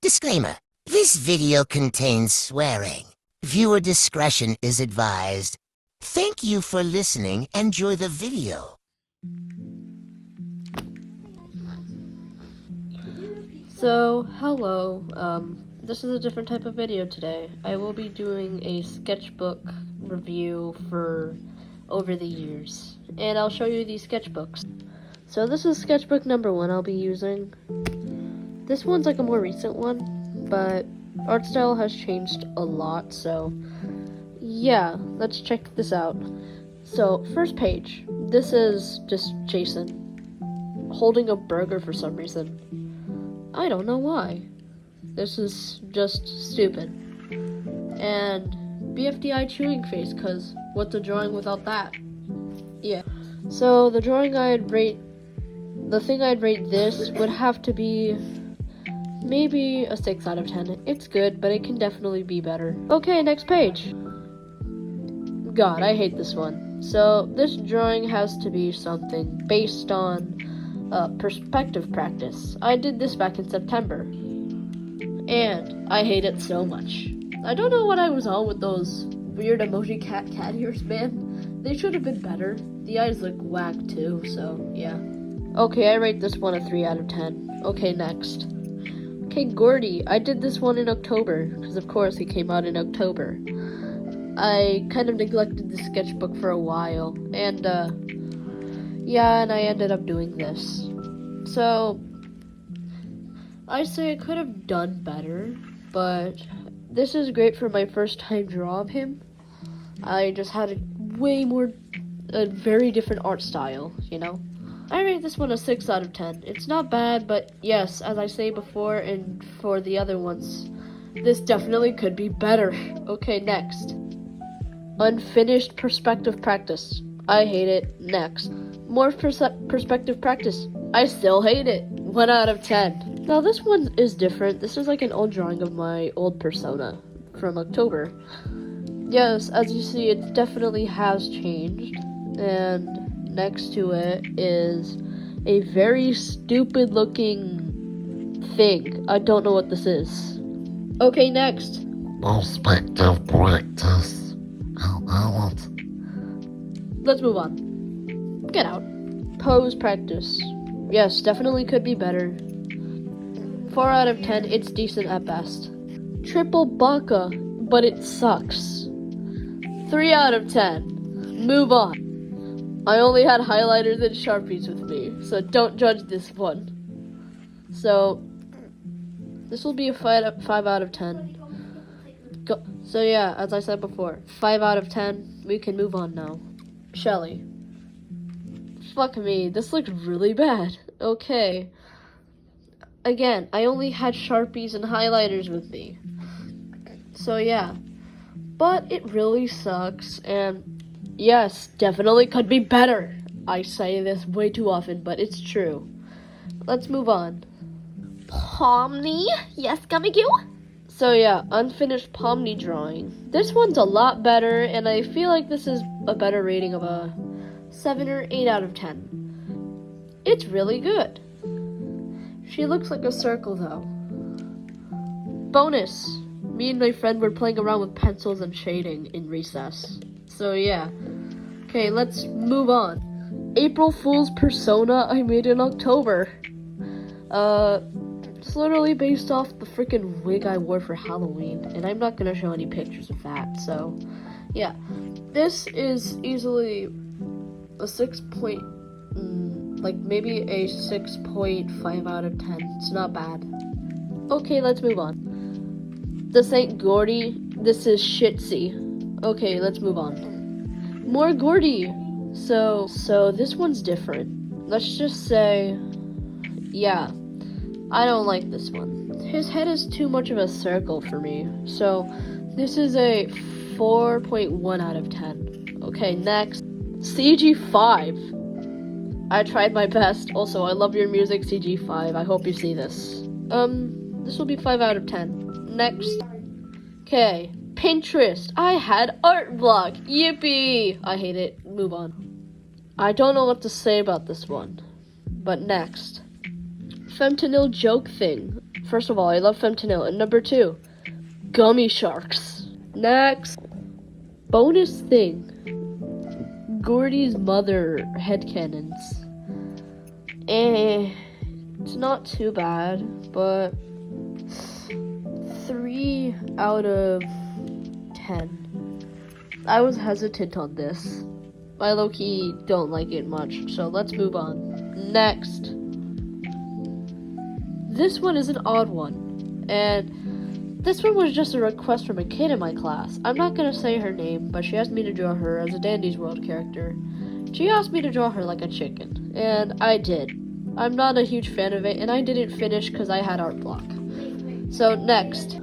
Disclaimer. This video contains swearing. Viewer discretion is advised. Thank you for listening. Enjoy the video. So, hello, this is a different type of video today. I will be doing a sketchbook review for over the years, and I'll show you these sketchbooks. So this is sketchbook number 1 I'll be using. This one's like a more recent one, but art style has changed a lot, so yeah, let's check this out. So, first page, this is just Jason holding a burger for some reason. I don't know why. This is just stupid. And BFDI chewing face, cause what's a drawing without that? Yeah. So the thing I'd rate this would have to be maybe a 6 out of 10. It's good, but it can definitely be better. Okay, next page. God, I hate this one. So this drawing has to be something based on perspective practice. I did this back in September, and I hate it so much. I don't know what I was on with those weird emoji cat ears, man. They should have been better. The eyes look whack too, so yeah. Okay, I rate this one a 3 out of 10. Okay, next. Okay, Gordy. I did this one in October, because of course he came out in October. I kind of neglected the sketchbook for a while, and yeah, and I ended up doing this. So, I say I could have done better, but this is great for my first time draw of him. I just had a very different art style, you know? I rate this one a 6 out of 10. It's not bad, but yes, as I say before and for the other ones, this definitely could be better. Okay, next. Unfinished perspective practice. I hate it. Next. More perspective practice. I still hate it. 1 out of 10. Now this one is different. This is like an old drawing of my old persona from October. Yes, as you see, it definitely has changed. And next to it is a very stupid looking thing. I don't know what this is. Okay, next. Perspective practice. Let's move on. Get out. Pose practice. Yes, definitely could be better. 4 out of 10, it's decent at best. Triple baka, but it sucks. 3 out of 10. Move on. I only had highlighters and Sharpies with me, so don't judge this one. So, this will be a 5 out of 10. So yeah, as I said before, 5 out of 10. We can move on now. Shelly. Fuck me, this looks really bad. Okay. Again, I only had Sharpies and highlighters with me. So yeah. But it really sucks, and yes, definitely could be better. I say this way too often, but it's true. Let's move on. Pomni? Yes, Gummy-Goo? So yeah, unfinished Pomni drawing. This one's a lot better, and I feel like this is a better rating of a 7 or 8 out of 10. It's really good. She looks like a circle though. Bonus. Me and my friend were playing around with pencils and shading in recess. So yeah. Okay, let's move on. April Fool's persona I made in October. It's literally based off the freaking wig I wore for Halloween, and I'm not gonna show any pictures of that, so yeah. This is easily a maybe a 6.5 out of 10. It's not bad. Okay, let's move on. This ain't Gordy, this is Shitsy. Okay, let's move on. More Gordy! So this one's different. Let's just say, yeah, I don't like this one. His head is too much of a circle for me, so this is a 4.1 out of 10. Okay, next. CG5. I tried my best. Also, I love your music, CG5. I hope you see this. This will be 5 out of 10. Next. Okay, Pinterest. I had art block. Yippee! I hate it. Move on. I don't know what to say about this one. But next. Fentanyl joke thing. First of all, I love fentanyl. And number 2, gummy sharks. Next, bonus thing. Gordy's mother headcanons. It's not too bad, but 3 out of 10. I was hesitant on this. I low-key don't like it much, so let's move on. Next. This one is an odd one, and this one was just a request from a kid in my class. I'm not gonna say her name, but she asked me to draw her as a Dandy's World character. She asked me to draw her like a chicken, and I did. I'm not a huge fan of it, and I didn't finish because I had art block. So next,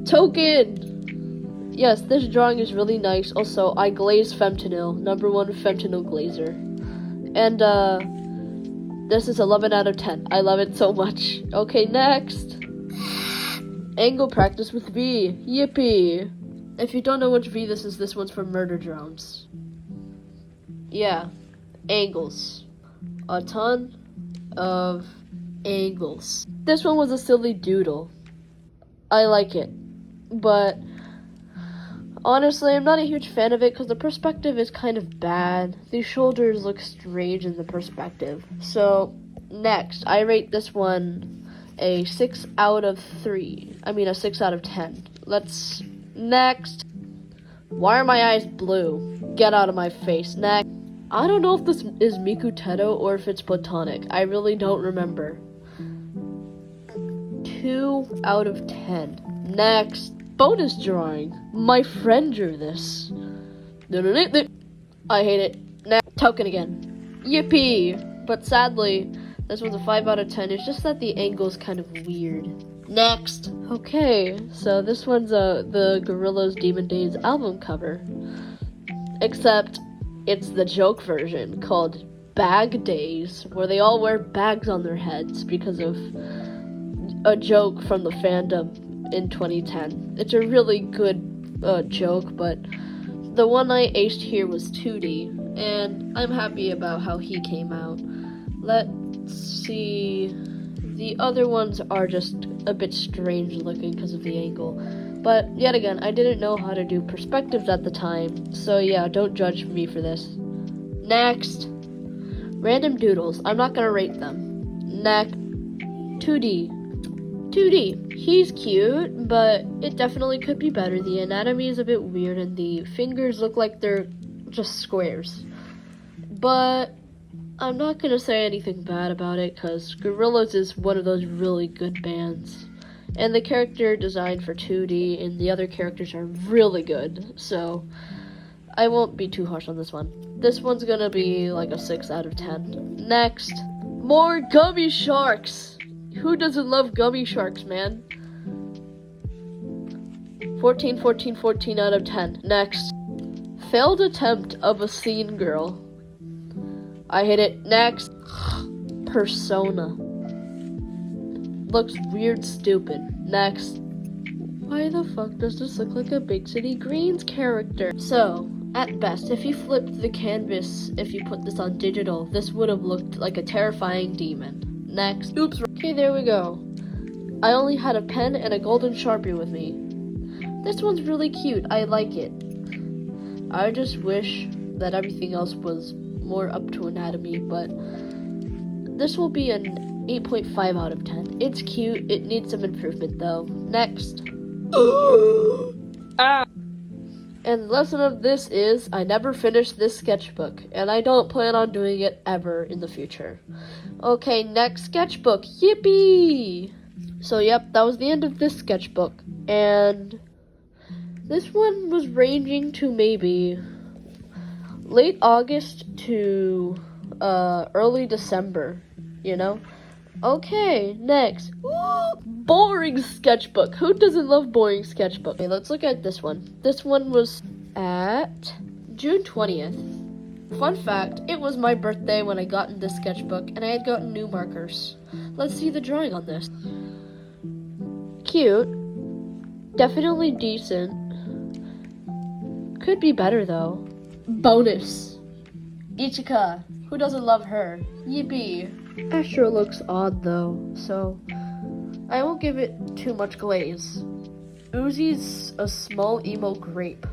Token! Yes, this drawing is really nice. Also, I glazed fentanyl, number 1 fentanyl glazer. And this is 11 out of 10. I love it so much. Okay, next. Angle practice with V. Yippee! If you don't know which V this is, this one's for murder drones. Yeah, angles. A ton of angles. This one was a silly doodle. I like it, but honestly, I'm not a huge fan of it because the perspective is kind of bad. The shoulders look strange in the perspective. So, next, I rate this one a 6 out of 3. I mean, a 6 out of 10. Next. Why are my eyes blue? Get out of my face. Next. I don't know if this is Miku Teto or if it's platonic. I really don't remember. 2 out of 10. Next. Bonus drawing. My friend drew this. I hate it. Next. Token again. Yippee! But sadly, this one's a 5 out of 10. It's just that the angle's kind of weird. Next. Okay, so this one's the Gorillaz Demon Days album cover. Except it's the joke version called Bag Days, where they all wear bags on their heads because of a joke from the fandom in 2010. It's a really good joke, but the one I aced here was 2D, and I'm happy about how he came out. Let's see. The other ones are just a bit strange looking because of the angle. But yet again, I didn't know how to do perspectives at the time, so yeah, don't judge me for this. Next. Random doodles. I'm not gonna rate them. Next. 2D. 2D. He's cute, but it definitely could be better. The anatomy is a bit weird, and the fingers look like they're just squares. But I'm not gonna say anything bad about it, because Gorillaz is one of those really good bands. And the character design for 2D and the other characters are really good, so I won't be too harsh on this one. This one's gonna be like a 6 out of 10. Next. More gummy sharks! Who doesn't love gummy sharks, man? 14, 14, 14 out of 10. Next. Failed attempt of a scene girl. I hit it. Next. Persona. Looks weird, stupid. Next. Why the fuck does this look like a Big City Greens character? So, at best, if you flipped the canvas, if you put this on digital, this would have looked like a terrifying demon. Next. Oops. Okay, there we go. I only had a pen and a golden Sharpie with me. This one's really cute. I like it. I just wish that everything else was more up to anatomy, but this will be an 8.5 out of 10. It's cute. It needs some improvement, though. Next. And the lesson of this is, I never finished this sketchbook, and I don't plan on doing it ever in the future. Okay, next sketchbook. Yippee! So, yep, that was the end of this sketchbook. And this one was ranging to maybe late August to early December, you know? Okay, next. Woo! Boring sketchbook. Who doesn't love boring sketchbook? Okay, let's look at this one. This one was at June 20th. Fun fact, it was my birthday when I got in this sketchbook, and I had gotten new markers. Let's see the drawing on this. Cute. Definitely decent. Could be better, though. Bonus. Ichika. Who doesn't love her? Yippee. Astro looks odd, though, so I won't give it too much glaze. Uzi's a small emo grape.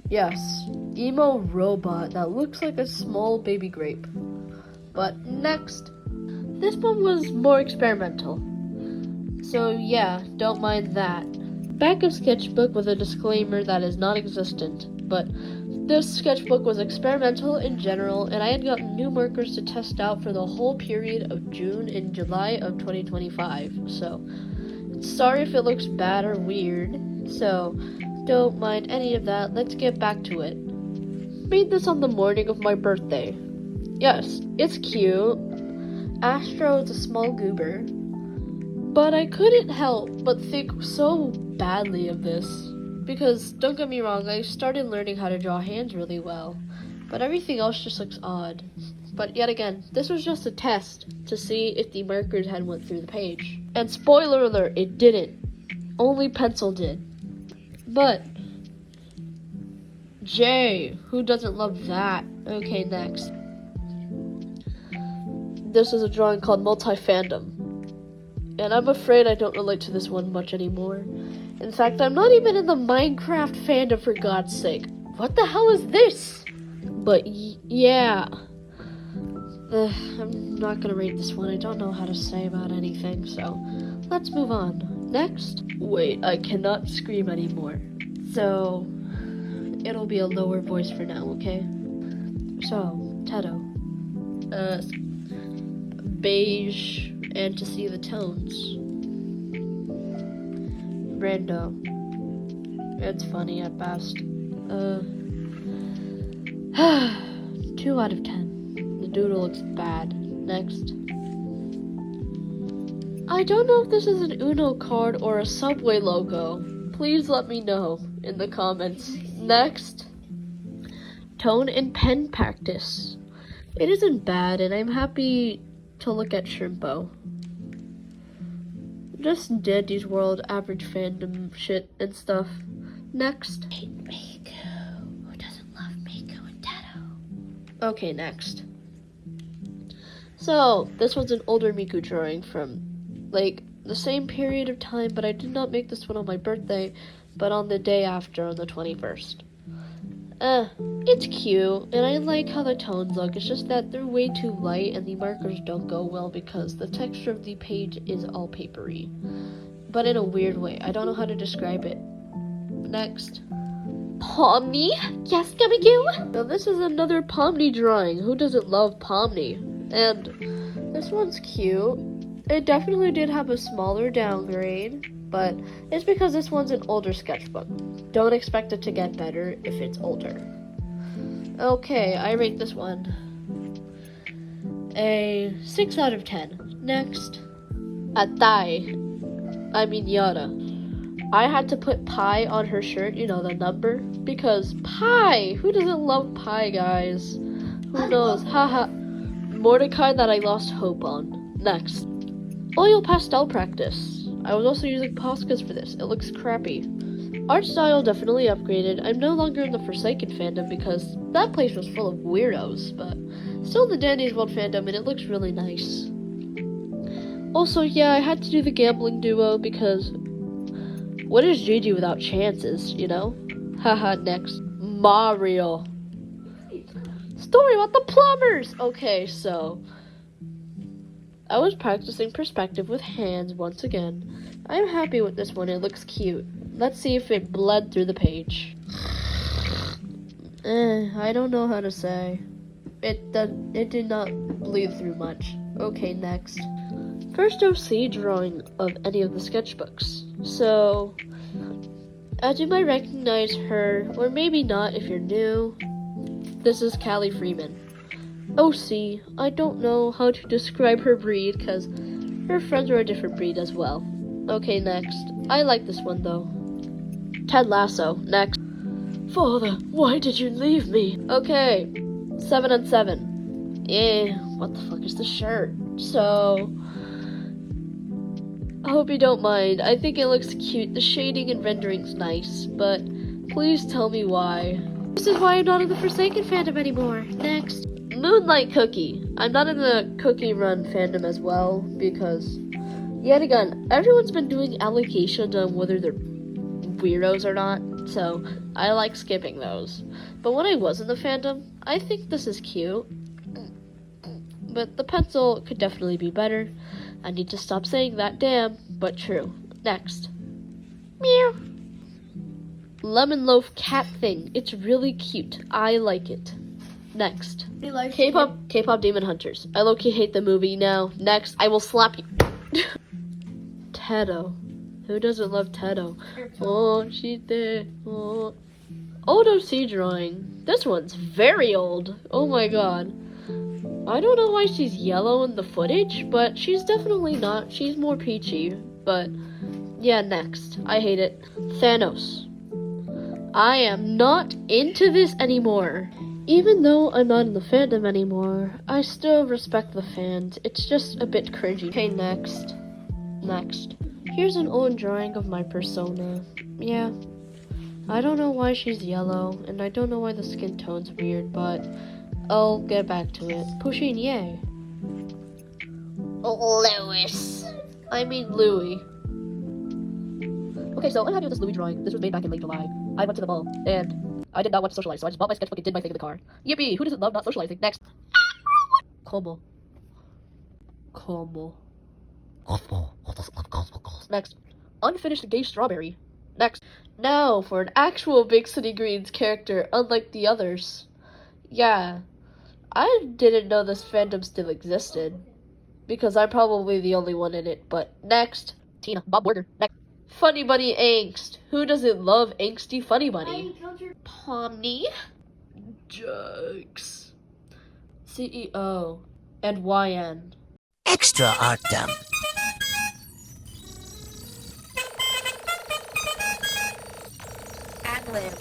Yes, emo robot that looks like a small baby grape. But next, this one was more experimental. So yeah, don't mind that. Back of sketchbook with a disclaimer that is non-existent, but this sketchbook was experimental in general, and I had gotten new markers to test out for the whole period of June and July of 2025, so sorry if it looks bad or weird, so don't mind any of that. Let's get back to it. Made this on the morning of my birthday. Yes, it's cute. Astro is a small goober. But I couldn't help but think so badly of this. Because, don't get me wrong, I started learning how to draw hands really well. But everything else just looks odd. But yet again, this was just a test to see if the markers had went through the page. And spoiler alert, it didn't. Only pencil did. But Jay, who doesn't love that? Okay, next. This is a drawing called Multi-Fandom. And I'm afraid I don't relate to this one much anymore. In fact, I'm not even in the Minecraft fandom, for God's sake. What the hell is this? But yeah. I'm not gonna rate this one. I don't know how to say about anything, so let's move on. Next. Wait, I cannot scream anymore. So, it'll be a lower voice for now, okay? So, Teto. Beige, and to see the tones. Rando. It's funny at best. 2 out of 10. The doodle looks bad. Next. I don't know if this is an Uno card or a Subway logo. Please let me know in the comments. Next. Tone and pen practice. It isn't bad, and I'm happy to look at Shrimpo. Just Dandy's World, average fandom shit and stuff. Next. Hate Mako. Who doesn't love Mako and Teto? Okay, next. So, this one's an older Miku drawing from, like, the same period of time, but I did not make this one on my birthday, but on the day after, on the 21st. It's cute, and I like how the tones look. It's just that they're way too light, and the markers don't go well because the texture of the page is all papery. But in a weird way. I don't know how to describe it. Next. Pomni? Yes, Gamigu? Now this is another Pomni drawing. Who doesn't love Pomni? And this one's cute. It definitely did have a smaller downgrade, but it's because this one's an older sketchbook. Don't expect it to get better if it's older. Okay, I rate this one a 6 out of 10. Next. Atai. I mean Yara. I had to put pi on her shirt, you know, the number, because pi! Who doesn't love pi, guys? Who knows? Haha. Mordecai that I lost hope on. Next. Oil pastel practice. I was also using Poscas for this. It looks crappy. Art style definitely upgraded. I'm no longer in the Forsaken fandom because that place was full of weirdos, but still in the Dandy's World fandom, and it looks really nice. Also, yeah, I had to do the gambling duo because what is Gigi without chances, you know? Haha, next. Mario. Story about the plumbers! Okay, so I was practicing perspective with hands once again. I'm happy with this one. It looks cute. Let's see if it bled through the page. I don't know how to say. It did not bleed through much. Okay, next. First OC drawing of any of the sketchbooks. So, as you might recognize her, or maybe not if you're new, this is Callie Freeman. OC, I don't know how to describe her breed because her friends are a different breed as well. Okay, next. I like this one though. Ted Lasso, next. Father, why did you leave me? Okay, 7 and 7. What the fuck is the shirt? So, I hope you don't mind. I think it looks cute. The shading and rendering's nice, but please tell me why. This is why I'm not in the Forsaken fandom anymore. Next. Moonlight Cookie. I'm not in the Cookie Run fandom as well because, yet again, everyone's been doing allegations on whether they're weirdos or not, so I like skipping those. But when I was in the fandom, I think this is cute. But the pencil could definitely be better. I need to stop saying that, damn, but true. Next. Meow. Lemon loaf cat thing. It's really cute. I like it. Next. K-pop Demon Hunters. I low-key hate the movie now. Next. I will slap you. Tedo. Who doesn't love Tedo? Oh, she's there. Oh. Old OC drawing. This one's very old. Oh my god. I don't know why she's yellow in the footage, but she's definitely not. She's more peachy. But, yeah, next. I hate it. Thanos. I am not into this anymore. Even though I'm not in the fandom anymore, I still respect the fans. It's just a bit cringy. Okay, next. Next. Here's an old drawing of my persona. Yeah. I don't know why she's yellow, and I don't know why the skin tone's weird, but I'll get back to it. Pushing yay. Lewis. I mean Louis. Okay, so I'm happy with this Louis drawing. This was made back in late July. I went to the mall, and I did not want to socialize, so I just bought my sketchbook and did my thing in the car. Yippee! Who doesn't love not socializing? Next. Como. Next. Unfinished gay strawberry. Next. Now for an actual Big City Greens character, unlike the others. Yeah. I didn't know this fandom still existed. Because I'm probably the only one in it, but next. Tina. Bob Burger. Next. Funny Bunny Angst. Who doesn't love angsty Funny Bunny? Pomni. Jokes. CEO. And YN. Extra art dump. Ad-lib.